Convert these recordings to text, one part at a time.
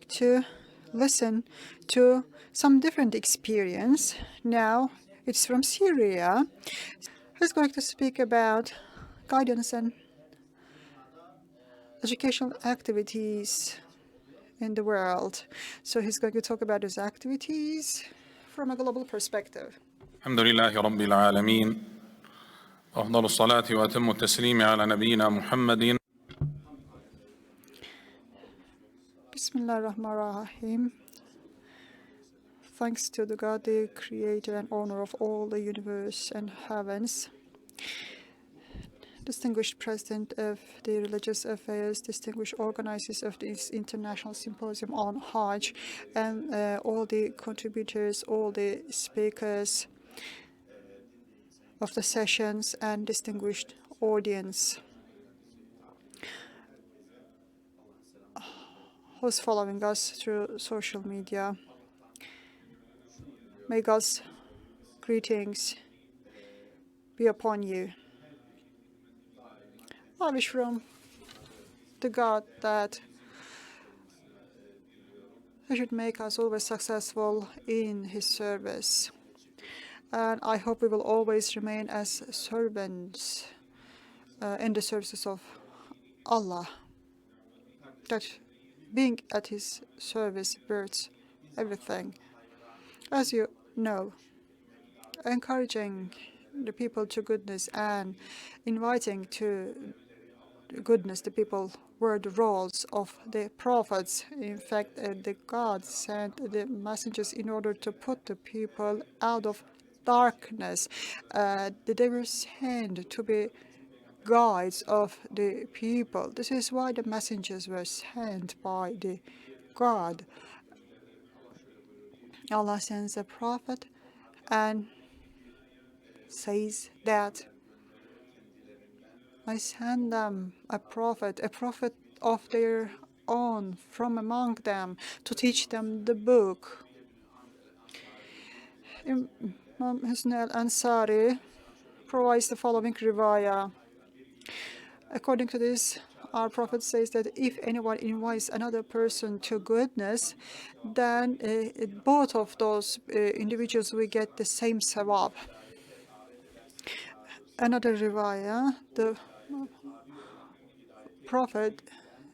to listen to some different experience. Now it's from Syria. He's going to speak about guidance and educational activities in the world. So he's going to talk about his activities from a global perspective. الحمد لله رب العالمين وأفضل الصلاة وأتم التسليم على نبينا محمد. Bismillahirrahmanirrahim. Thanks to the God, the creator and owner of all the universe and heavens. Distinguished President of the Religious Affairs, distinguished organizers of this International Symposium on Hajj, and all the contributors, all the speakers of the sessions, and distinguished audience who's following us through social media. May God's greetings be upon you. I wish from the God that He should make us always successful in His service. And I hope we will always remain as servants in the services of Allah. That being at His service births everything. As you know, encouraging the people to goodness and inviting to goodness the people were the roles of the prophets. In fact, the God sent the messengers in order to put the people out of darkness. They were sent to be guides of the people. This is why the messengers were sent by the God. Allah sends a prophet and says that I send them a prophet of their own from among them to teach them the book. Imam Husn al-Ansari provides the following riwayah. According to this, our Prophet says that if anyone invites another person to goodness, then both of those individuals will get the same sawab. Another riwayah, the Prophet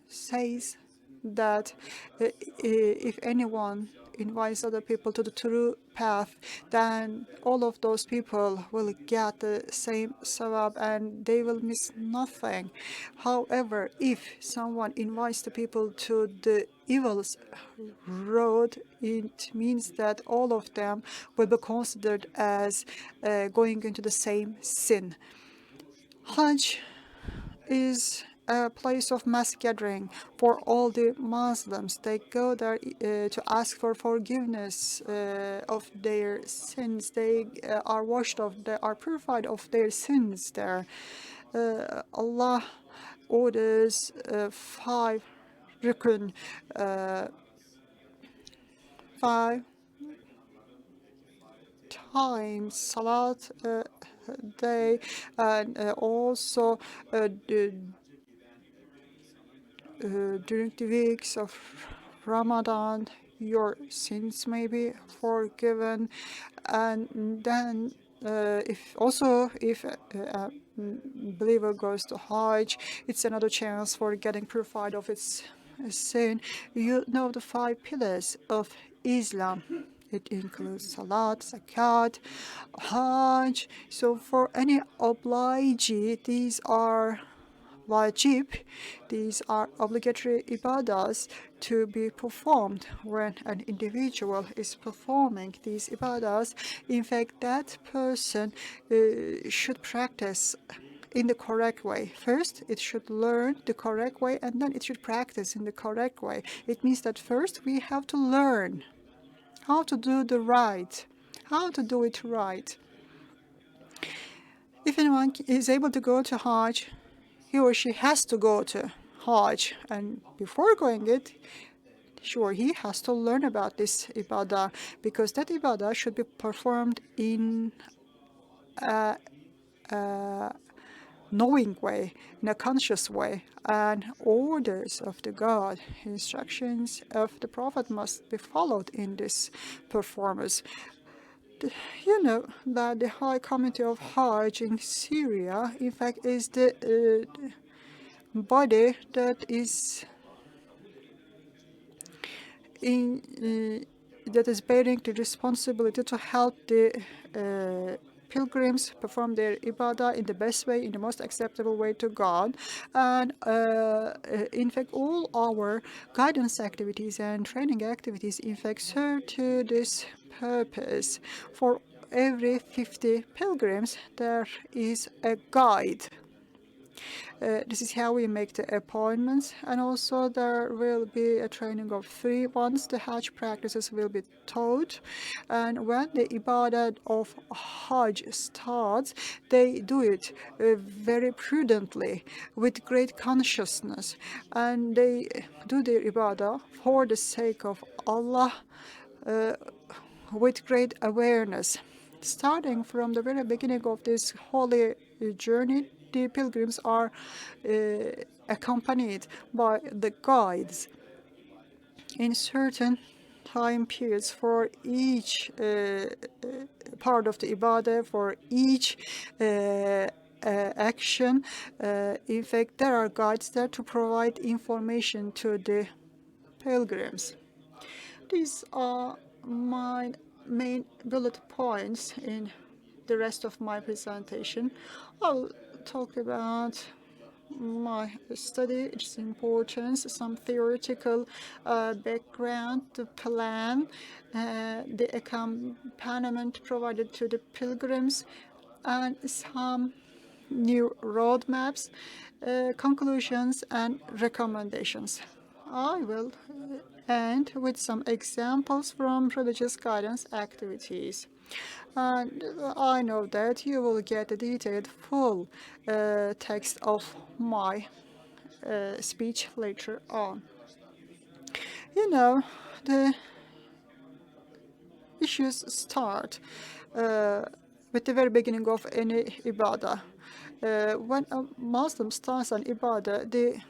says that if anyone invites other people to the true path, then all of those people will get the same sawab and they will miss nothing. However, if someone invites the people to the evil road, it means that all of them will be considered as going into the same sin. Hajj is a place of mass gathering for all the Muslims. They go there to ask for forgiveness of their sins. They are washed of, they are purified of their sins there. Allah orders 5 rukun, 5 times salat day, and also during the weeks of Ramadan, your sins may be forgiven. And then if a believer goes to Hajj, it's another chance for getting purified of its sin. You know the 5 pillars of Islam. It includes Salat, Zakat, Hajj. So for any obligee, these are wajib, these are obligatory ibadas to be performed. When an individual is performing these ibadas, in fact, that person should practice in the correct way. First, it should learn the correct way, and then it should practice in the correct way. It means that first we have to learn how to do the right, how to do it right. If anyone is able to go to Hajj, he or she has to go to Hajj, and before going it, sure, he has to learn about this ibadah, because that ibadah should be performed in a knowing way, in a conscious way, and orders of the God, instructions of the Prophet must be followed in this performance. You know that the High Committee of Hajj in Syria, in fact, is the body that is bearing the responsibility to help the pilgrims perform their ibadah in the best way, in the most acceptable way to God. And in fact, all our guidance activities and training activities, in fact, serve to this purpose. For every 50 pilgrims, there is a guide. This is how we make the appointments, and also there will be a training of 3 months. The Hajj practices will be taught, and when the ibadah of Hajj starts, they do it very prudently, with great consciousness, and they do their ibadah for the sake of Allah, with great awareness. Starting from the very beginning of this holy journey, the pilgrims are accompanied by the guides in certain time periods for each part of the ibadah, for each action. In fact, there are guides there to provide information to the pilgrims. These are my main bullet points in the rest of my presentation. I'll talk about my study, its importance, some theoretical background, the plan, the accompaniment provided to the pilgrims, and some new roadmaps, conclusions, and recommendations. I will end with some examples from religious guidance activities. And I know that you will get a detailed full text of my speech later on. You know, the issues start with the very beginning of any ibadah. When a Muslim starts an ibadah, the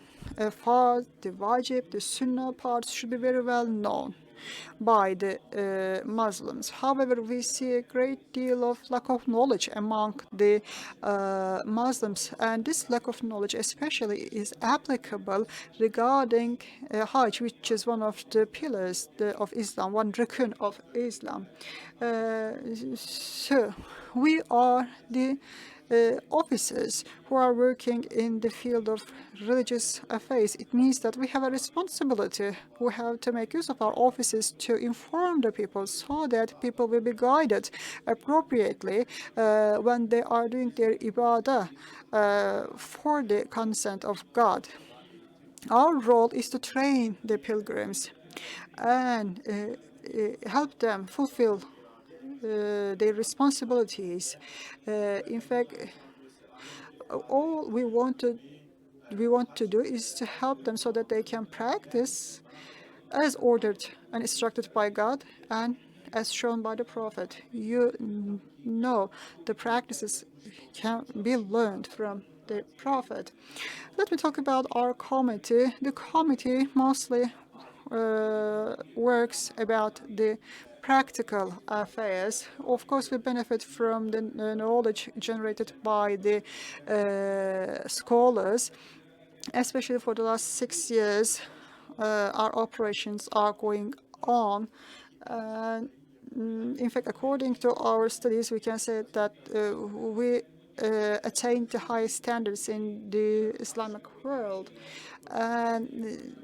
fard, the wajib, the sunnah parts should be very well known by the Muslims. However, we see a great deal of lack of knowledge among the Muslims, and this lack of knowledge especially is applicable regarding Hajj, which is one of the pillars of Islam, one rukun of Islam. So we are the officers who are working in the field of religious affairs. It means that we have a responsibility. We have to make use of our offices to inform the people so that people will be guided appropriately when they are doing their ibadah for the consent of God. Our role is to train the pilgrims and help them fulfill their responsibilities. In fact, all we want to do is to help them so that they can practice as ordered and instructed by God and as shown by the Prophet. You know the practices can be learned from the Prophet. Let me talk about our committee. The committee mostly works about the practical affairs. Of course, we benefit from the knowledge generated by the scholars, especially for the last 6 years. Our operations are going on. In fact, according to our studies, we can say that we attained the highest standards in the Islamic world. And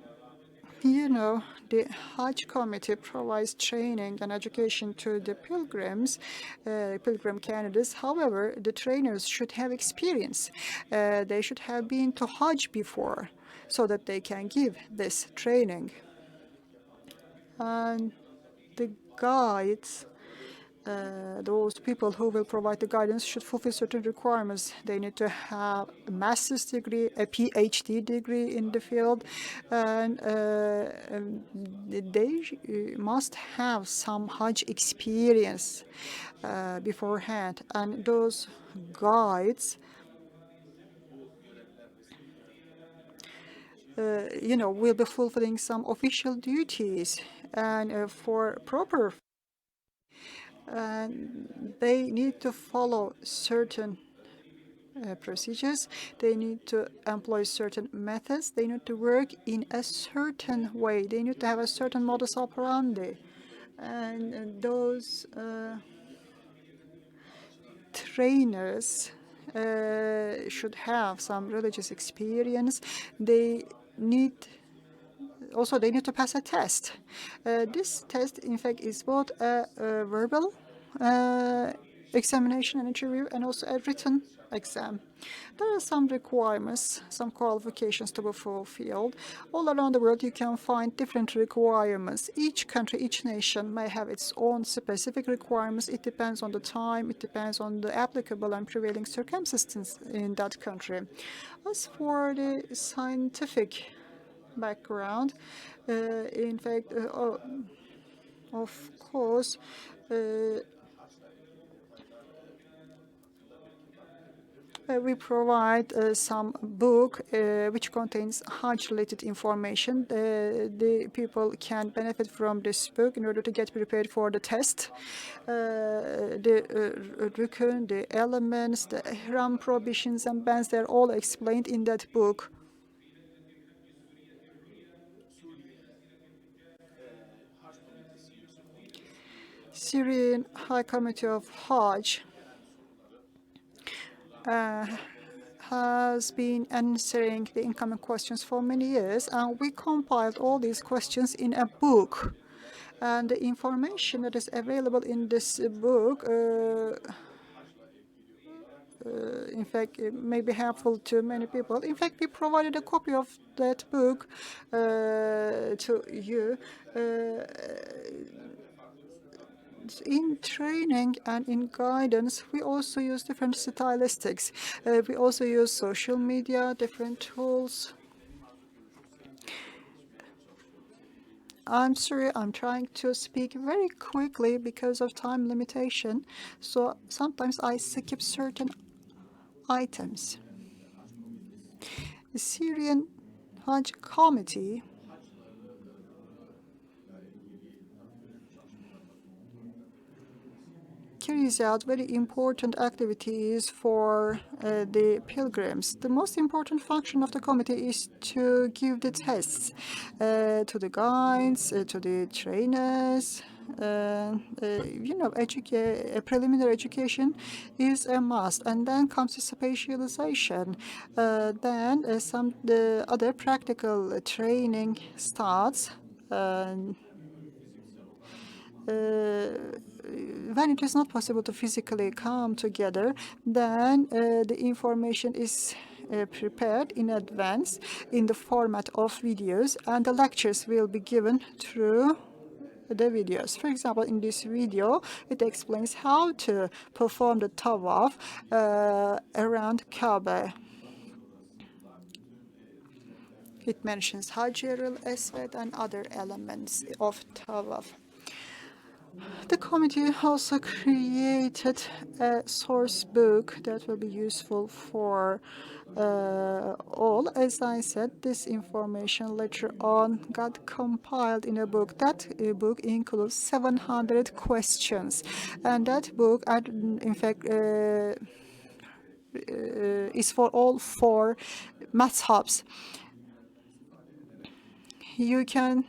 you know, the Hajj Committee provides training and education to the pilgrims, pilgrim candidates. However, the trainers should have experience. They should have been to Hajj before so that they can give this training. And the guides, those people who will provide the guidance should fulfill certain requirements. They need to have a master's degree, a PhD degree in the field, and they must have some Hajj experience beforehand. And those guides will be fulfilling some official duties, and for proper, they need to follow certain procedures. They need to employ certain methods. They need to work in a certain way. They need to have a certain modus operandi. And those trainers should have some religious experience. They need to pass a test. This test, in fact, is both a verbal examination and interview, and also a written exam. There are some requirements, some qualifications to be fulfilled. All around the world, you can find different requirements. Each country, each nation may have its own specific requirements. It depends on the time, it depends on the applicable and prevailing circumstances in that country. As for the scientific background, in fact, of course, we provide some book which contains Hajj-related information. The people can benefit from this book in order to get prepared for the test. The rukun, the elements, the ihram prohibitions and bans, they're all explained in that book. Syrian High Committee of Hajj has been answering the incoming questions for many years, and we compiled all these questions in a book. And the information that is available in this book, in fact, it may be helpful to many people. In fact, we provided a copy of that book to you. In training and in guidance, we also use different stylistics. We also use social media, different tools. I'm sorry, I'm trying to speak very quickly because of time limitation, so sometimes I skip certain items. The Syrian Hajj Committee carries out very important activities for the pilgrims. The most important function of the committee is to give the tests to the guides, to the trainers. A preliminary education is a must, and then comes the specialization. Then the other practical training starts. When it is not possible to physically come together, then the information is prepared in advance in the format of videos, and the lectures will be given through the videos. For example, in this video, it explains how to perform the tawaf around Kaaba. It mentions Hajar-al-Aswad and other elements of tawaf. The committee also created a source book that will be useful for all. As I said, this information later on got compiled in a book. That book includes 700 questions, and that book, in fact, is for all 4 madhabs. You can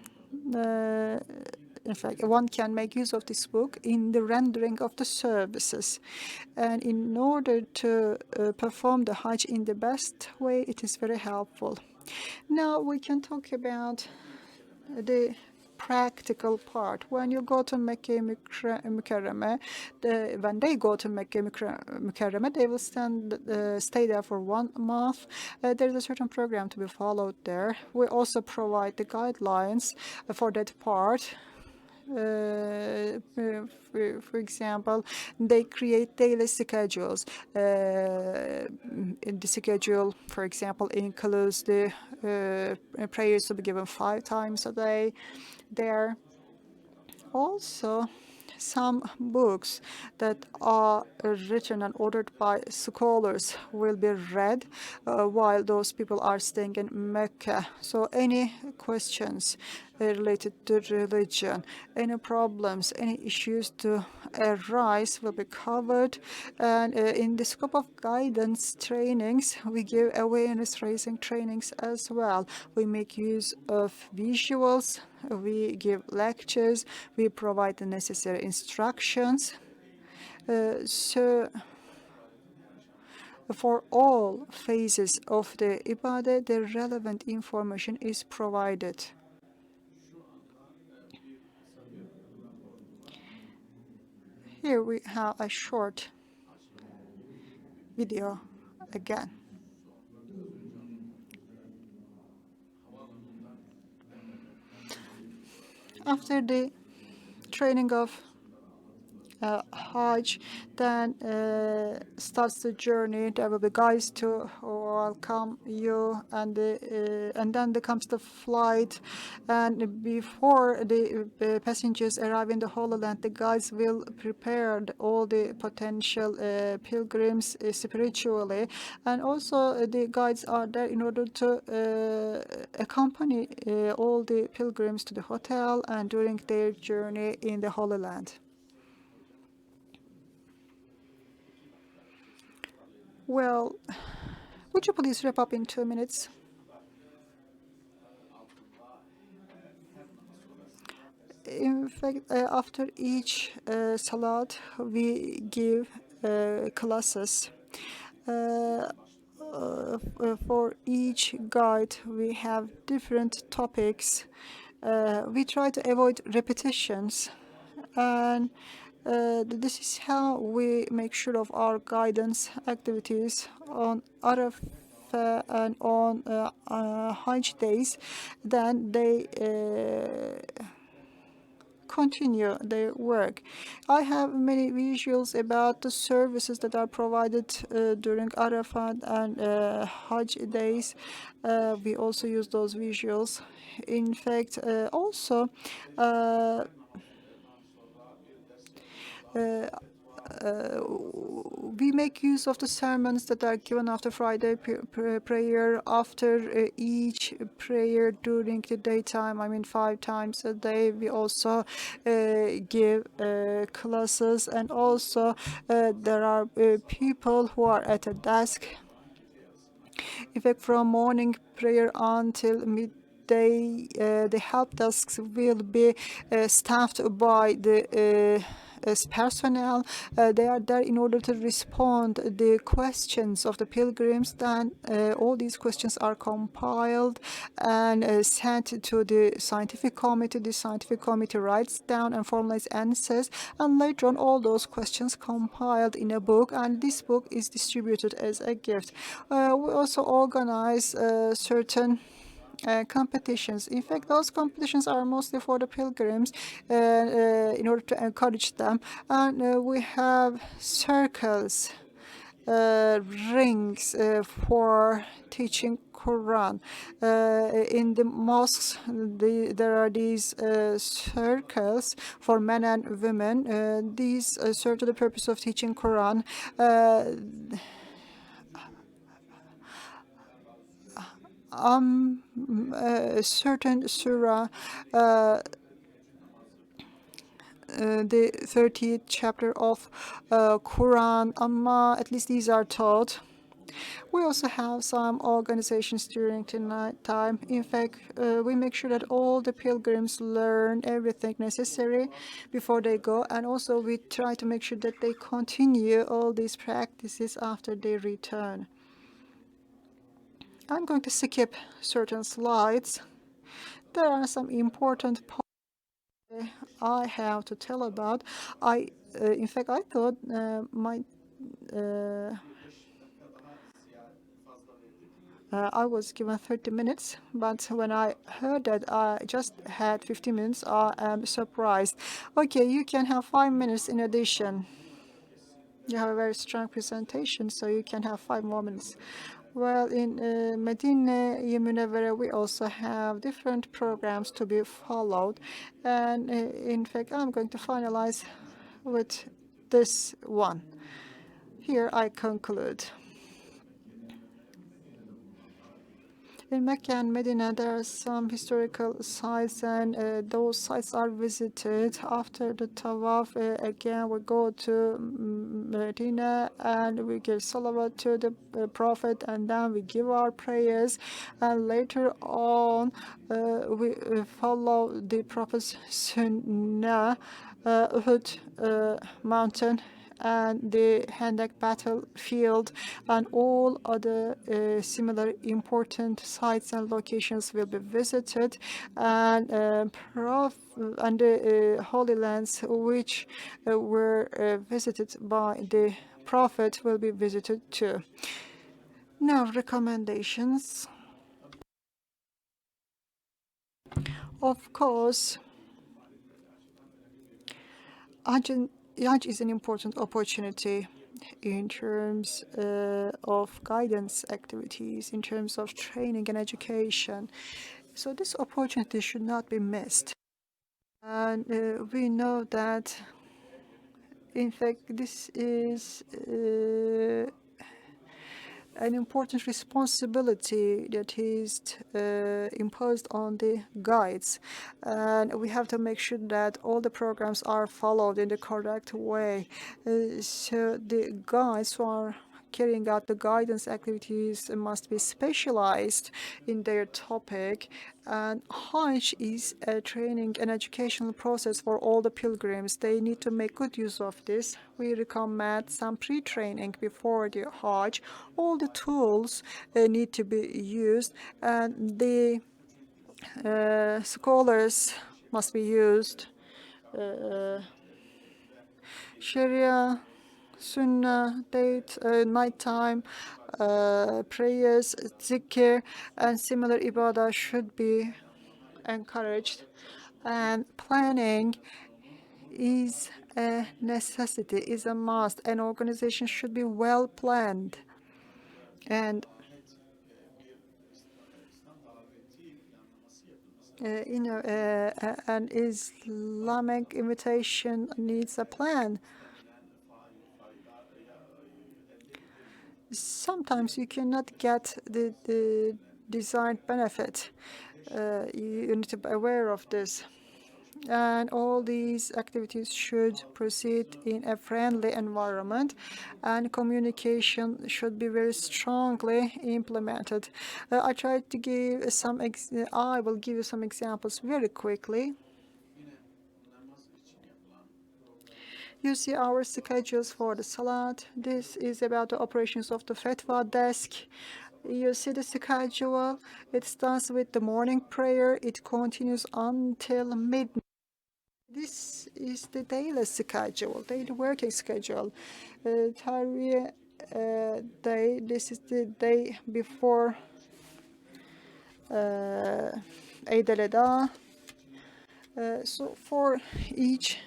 in fact, one can make use of this book in the rendering of the services. And in order to perform the Hajj in the best way, it is very helpful. Now we can talk about the practical part. When you go to Mecca Mukarreme, when they go to Mecca Mukarreme, they will stay there for 1 month. There's a certain program to be followed there. We also provide the guidelines for that part. For example, they create daily schedules. The schedule, for example, includes the prayers to be given 5 times a day there. Also, some books that are written and ordered by scholars will be read while those people are staying in Mecca. So any questions related to religion, any problems, any issues to arise will be covered. And in the scope of guidance trainings, we give awareness raising trainings as well. We make use of visuals, we give lectures, we provide the necessary instructions. So for all phases of the ibadah, the relevant information is provided. Here we have a short video again. After the training of Hajj, then starts the journey. There will be guides to welcome you, and then there comes the flight. And before the passengers arrive in the Holy Land, the guides will prepare all the potential pilgrims spiritually, and also the guides are there in order to accompany all the pilgrims to the hotel and during their journey in the Holy Land. Well, would you please wrap up in 2 minutes? In fact, after each salat, we give classes. For each guide, we have different topics. We try to avoid repetitions, and this is how we make sure of our guidance activities on Arafah and on Hajj days. Then they continue their work. I have many visuals about the services that are provided during Arafat and Hajj days. We also use those visuals. In fact, also we make use of the sermons that are given after Friday prayer, after each prayer during the daytime. I mean, 5 times a day. We also give classes, and also there are people who are at a desk. In fact, from morning prayer until midday, the help desks will be staffed by the as personnel. They are there in order to respond the questions of the pilgrims. Then all these questions are compiled and sent to the scientific committee. The scientific committee writes down and formulates answers, and later on all those questions compiled in a book, and this book is distributed as a gift. We also organize certain competitions. In fact, those competitions are mostly for the pilgrims in order to encourage them. And we have circles, rings for teaching Quran. In the mosques, there are these circles for men and women. These serve to the purpose of teaching Quran. A certain surah, the 30th chapter of Quran, at least these are taught. We also have some organizations during the night time. In fact, we make sure that all the pilgrims learn everything necessary before they go, and also we try to make sure that they continue all these practices after they return. I'm going to skip certain slides. There are some important points I have to tell about. In fact, I thought I was given 30 minutes, but when I heard that I just had 15 minutes, I am surprised. Okay, you can have 5 minutes in addition. You have a very strong presentation, so you can have 5 more minutes. Well, in Medina Munawwara, we also have different programs to be followed. And in fact, I'm going to finalize with this one. Here I conclude. In Mecca and Medina, there are some historical sites, and those sites are visited. After the tawaf, again, we go to Medina and we give salawat to the Prophet, and then we give our prayers. And later on, we follow the Prophet's sunnah, Uhud mountain, and the Hendek battlefield, and all other similar important sites and locations will be visited, and the Holy Lands which were visited by the Prophet will be visited too. Now, recommendations. Of course, Hajj is an important opportunity in terms of guidance activities, in terms of training and education. So this opportunity should not be missed. And we know that, in fact, this is an important responsibility that is imposed on the guides, and we have to make sure that all the programs are followed in the correct way. So the guides who are carrying out the guidance activities must be specialized in their topic, and Hajj is a training and educational process for all the pilgrims. They need to make good use of this. We recommend some pre-training before the Hajj. All the tools need to be used, and the scholars must be used. Sharia, Sunnah, date, nighttime, prayers, zikr, and similar ibadah should be encouraged. And planning is a necessity, is a must. An organization should be well planned. And an Islamic invitation needs a plan. Sometimes you cannot get the desired benefit. You need to be aware of this. And all these activities should proceed in a friendly environment, and communication should be very strongly implemented. I tried to give some. I will give you some examples very quickly. You see our schedules for the Salat. This is about the operations of the Fatwa desk. You see the schedule. It starts with the morning prayer. It continues until midnight. This is the daily schedule, daily working schedule. Tarwiyah day, this is the day before Eid al-Adha. So for each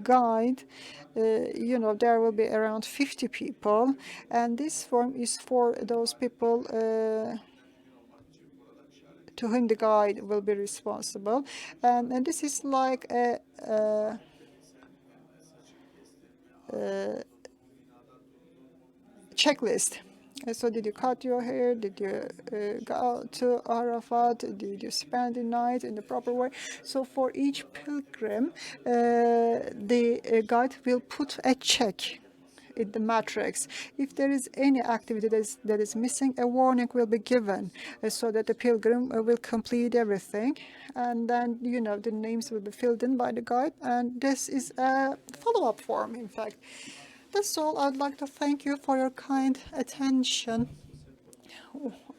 guide, there will be around 50 people, and this form is for those people to whom the guide will be responsible. And this is like a checklist. So did you cut your hair? Did you go to Arafat? Did you spend the night in the proper way? So for each pilgrim, the guide will put a check in the matrix. If there is any activity that is missing, a warning will be given so that the pilgrim will complete everything. And then, the names will be filled in by the guide. And this is a follow-up form, in fact. That's all. I'd like to thank you for your kind attention.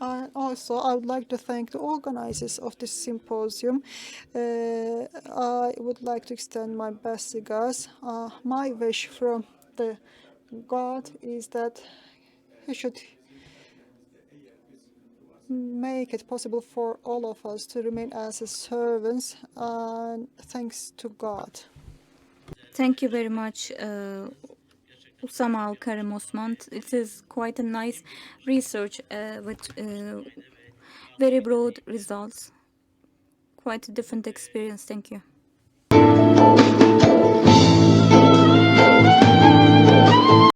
Also, I would like to thank the organizers of this symposium. I would like to extend my best regards. My wish from the God is that He should make it possible for all of us to remain as His servants, and thanks to God. Thank you very much, Usama Abdulkerim Osman. It is quite a nice research with very broad results. Quite a different experience. Thank you.